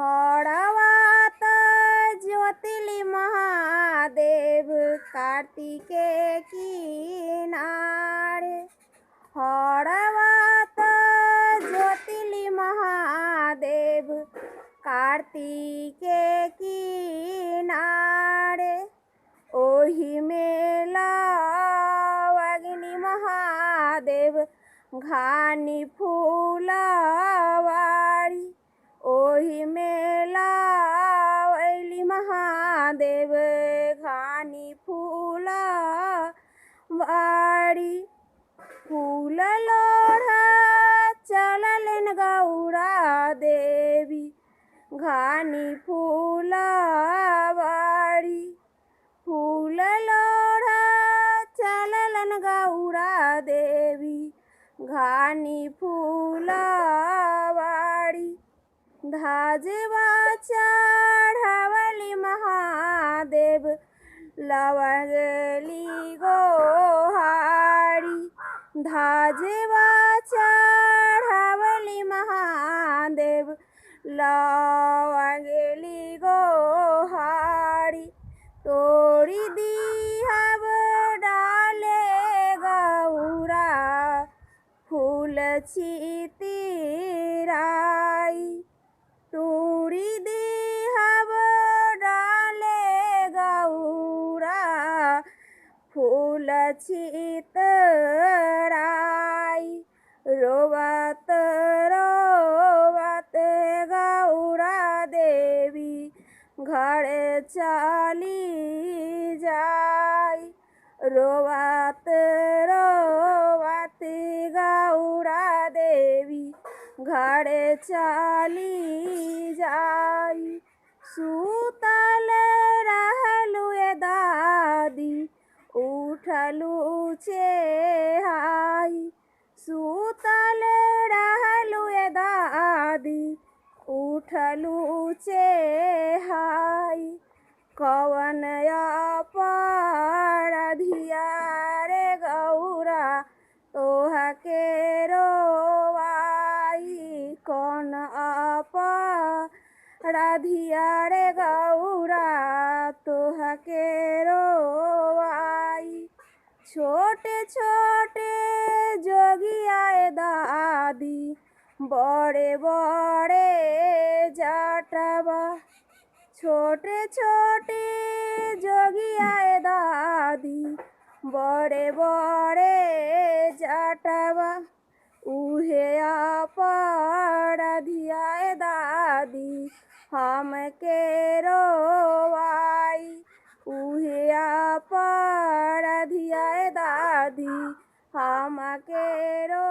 हड़वात ज्योतिली महादेव कार्तिके किनारे। हड़वात ज्योतिली महादेव कार्तिके किनारे। ओहि मेला अग्नि महादेव घानी फूलवारी। ओहि मेला अइली महादेव घानी फूलवारी। फूल लोढ़ा चललन गौरा देवी घानी फूलवारी। फूल लोढ़ा चललन गौरा देवी घानी फूलवारी। धाजवा चढ़वली महादेव लवंगली गोहारी। धाजवा चढ़वली महादेव लवंगली गोहारी। तोड़ी दीहब डाले गौरा फूल छितिराई। तोड़ी दीहब डाले गौरा फूल छितराई। रोवत रोवत गौरा देवी घर चली जाई। रोवत रोवत गौरा देवी घर चली जाई। सुतल रहलु ए दादी उठलु चेहाई। सुतल रहलु ए दादी उठलु चेहाई। कवन अपराधिया रे गौरा तोहके रोवाई। कौन अपराधिया रे गौरा तोहके रोवाई। छोटे छोटे जोगिया दादी बड़े बड़े जटवा। छोटे छोटे जोगिया दादी बड़े बड़े जटवा। उहे अपराधिया दादी हमके रोवाई। उहे अपराधिया दादी हमके रो